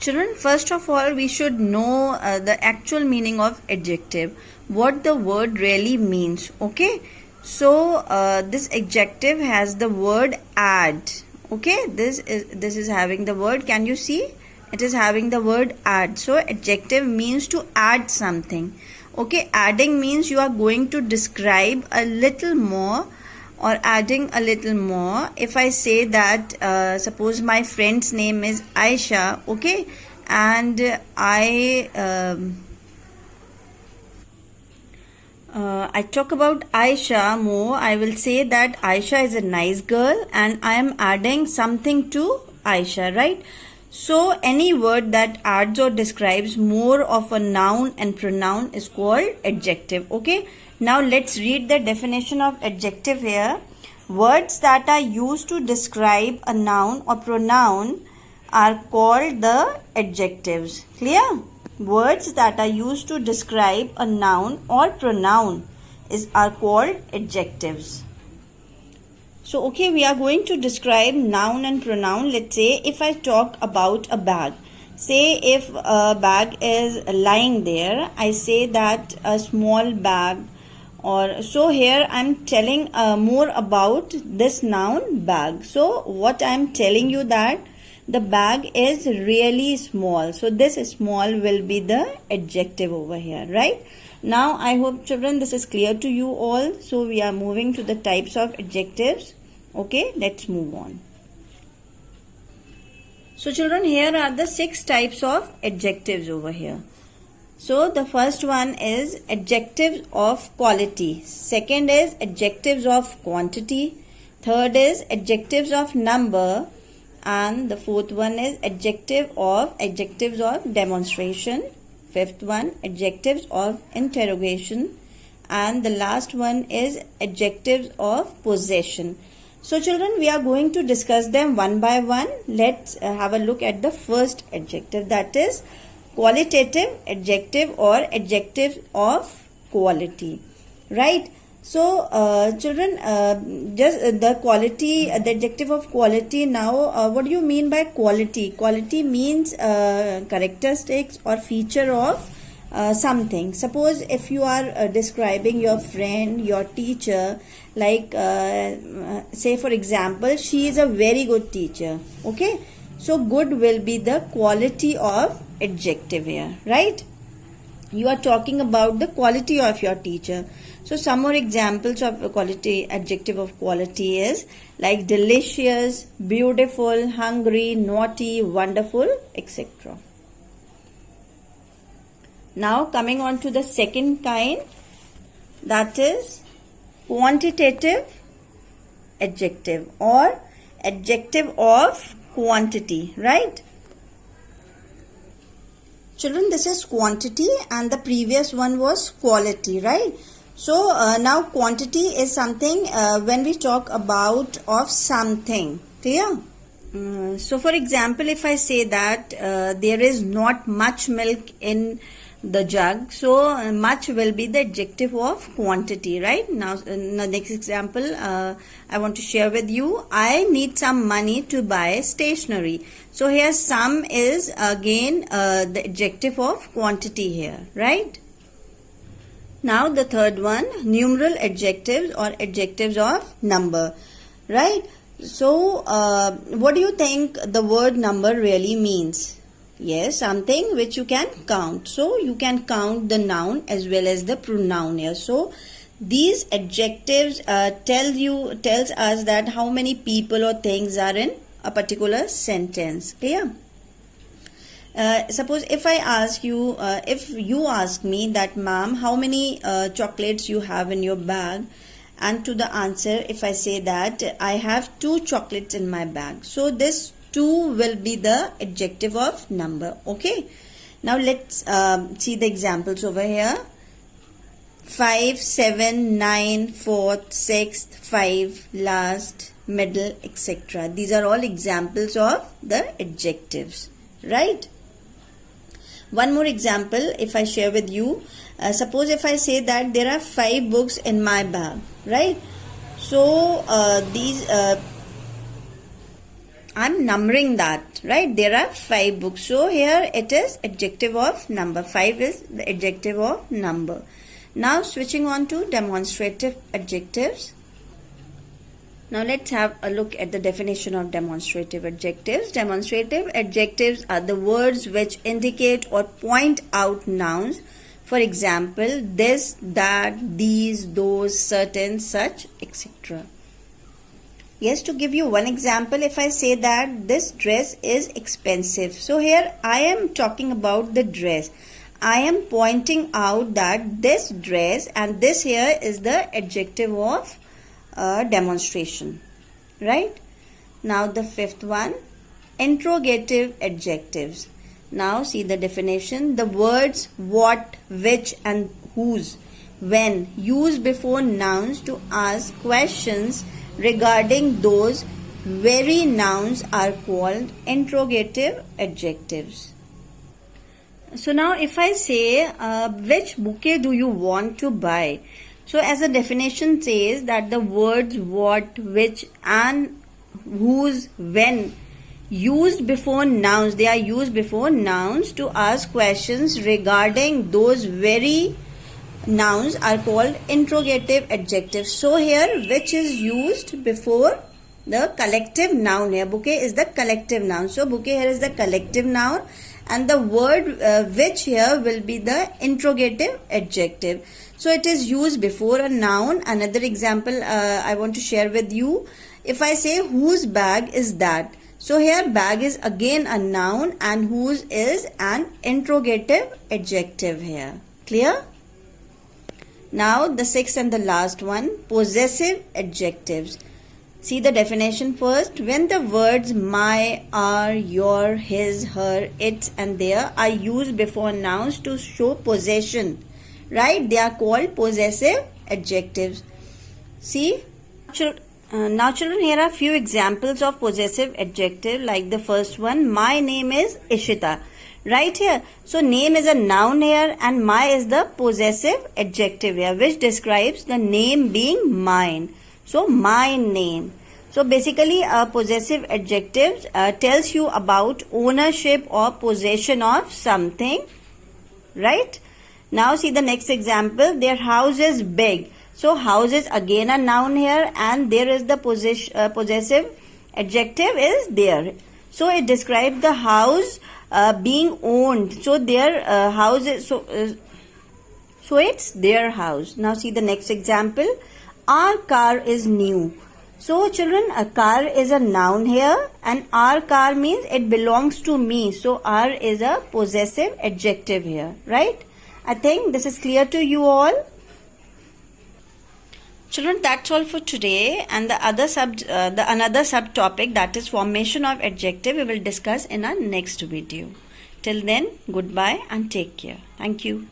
Children, first of all, we should know the actual meaning of adjective, what the word really means. Okay, so this adjective has the word add. Okay, this is having the word. Can you see? It is having the word add. So adjective means to add something. Okay, adding means you are going to describe a little more or adding a little more. If I say that suppose my friend's name is Aisha, okay, and I talk about Aisha more, I will say that Aisha is a nice girl and I am adding something to Aisha, right? So any word that adds or describes more of a noun and pronoun is called adjective. Okay, now let's read the definition of adjective here. Words that are used to describe a noun or pronoun are called the adjectives. Clear? Words that are used to describe a noun or pronoun are called adjectives. So, okay, we are going to describe noun and pronoun. Let's say if I talk about a bag. Say if a bag is lying there, I say that a small bag. Or so here I am telling more about this noun bag. So what I am telling you that the bag is really small. So this small will be the adjective over here, right? Now I hope children this is clear to you all. So we are moving to the types of adjectives. Okay, let's move on. So children, here are the 6 types of adjectives over here. So the first one is adjectives of quality. Second is adjectives of quantity. Third is adjectives of number. And the fourth one is adjectives of demonstration. Fifth one, adjectives of interrogation. And the last one is adjectives of possession. So children, we are going to discuss them one by one. Let's have a look at the first adjective, that is qualitative adjective or adjective of quality, right? So children, just the quality, the adjective of quality. Now what do you mean by quality? Quality means characteristics or feature of something. Suppose if you are describing your friend, your teacher, like say for example, she is a very good teacher. Okay, so good will be the quality of adjective here, right? You are talking about the quality of your teacher. So some more examples of quality, adjective of quality is like delicious, beautiful, hungry, naughty, wonderful, etc. Now coming on to the second kind, that is quantitative adjective or adjective of quantity, right? Children, this is quantity and the previous one was quality, right? So now quantity is something when we talk about of something. Clear? So for example, if I say that there is not much milk in the jug, so much will be the adjective of quantity, right? Now in the next example I want to share with you, I need some money to buy stationery. So here some is again the adjective of quantity here, right? Now the third one, numeral adjectives or adjectives of number, right? So what do you think the word number really means? Yes, something which you can count. So you can count the noun as well as the pronoun here. So these adjectives tells us that how many people or things are in a particular sentence. Clear? Suppose if I ask you, if you ask me that, ma'am, how many chocolates you have in your bag, and to the answer if I say that I have 2 chocolates in my bag, so this 2 will be the adjective of number. Okay, now let's see the examples over here. 5, 7, 9, 4th, 6th, 5, last, middle, etc. These are all examples of the adjectives, right? One more example if I share with you. Suppose if I say that there are 5 books in my bag, right? So these I'm numbering that. that, right? There are 5 books. So here it is adjective of number. 5 is the adjective of number. Now switching on to demonstrative adjectives. Now let's have a look at the definition of demonstrative adjectives. Demonstrative adjectives are the words which indicate or point out nouns. For example, this, that, these, those, certain, such, etc. Yes, to give you one example, if I say that this dress is expensive. So here I am talking about the dress. I am pointing out that this dress, and this here is the adjective of demonstration, right? Now the 5th one, interrogative adjectives. Now see the definition. The words what, which and whose, when used before nouns to ask questions regarding those very nouns are called interrogative adjectives. So now if I say which bouquet do you want to buy? So as the definition says that the words what, which and whose, when used before nouns, they are used before nouns to ask questions regarding those very nouns are called interrogative adjectives. So here which is used before the collective noun here. Bouquet is the collective noun. So bouquet here is the collective noun, and the word which here will be the interrogative adjective. So it is used before a noun. Another example I want to share with you. If I say whose bag is that? So here bag is again a noun and whose is an interrogative adjective here. Clear? Now the 6th and the last one, possessive adjectives. See the definition first. When the words my, our, your, his, her, it and their are used before nouns to show possession, right? They are called possessive adjectives. See, now children, here are few examples of possessive adjective. Like the first one, my name is Ishita, right here. So name is a noun here and my is the possessive adjective here, which describes the name being mine. So my name. So basically a possessive adjective tells you about ownership or possession of something, right? Now see the next example. Their house is big. So house is again a noun here and there is the possessive adjective is there. So it describes the house being owned. So their house is so it's their house. Now see the next example. Our car is new. So children, a car is a noun here and our car means it belongs to me. So our is a possessive adjective here, right? I think this is clear to you all. Children, that's all for today, and the another subtopic, that is formation of adjective, we will discuss in our next video. Till then, goodbye and take care. Thank you.